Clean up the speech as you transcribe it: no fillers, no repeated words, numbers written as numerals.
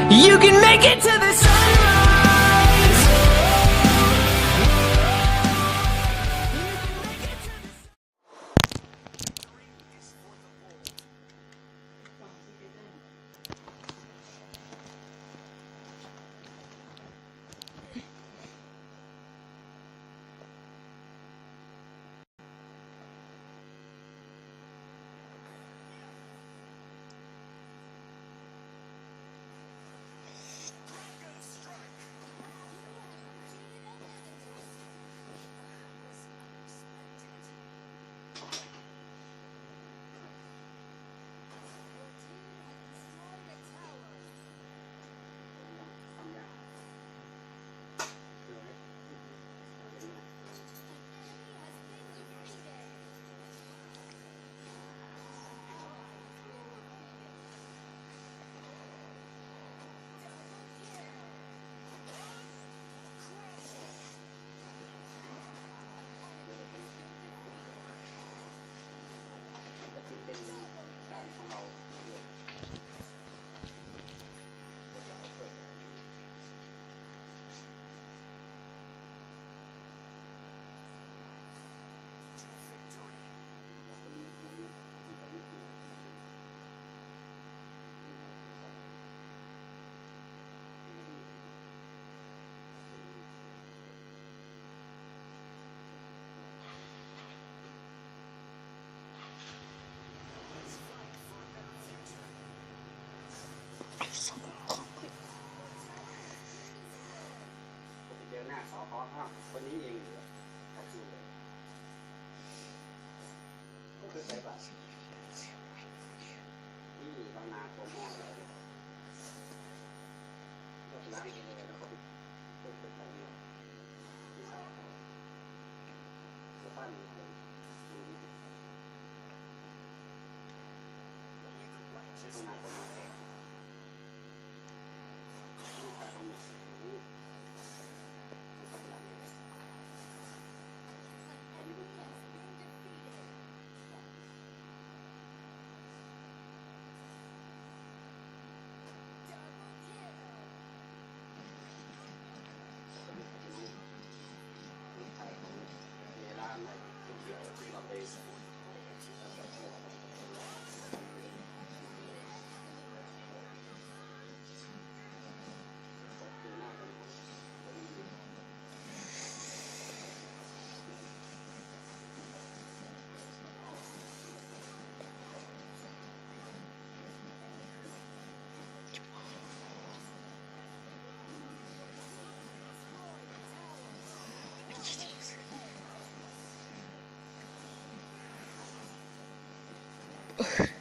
You can make it to the sunrise.คนนี้เองเหรอครับดูเลยก็คือใส่บัตรนี่บางนาตัวมองเลยก็ล้างเลยแล้วก็เป็นแบบนี้ที่ใส่ตัวบ้านเลยใช้ตรงไหนตรงไหนUgh.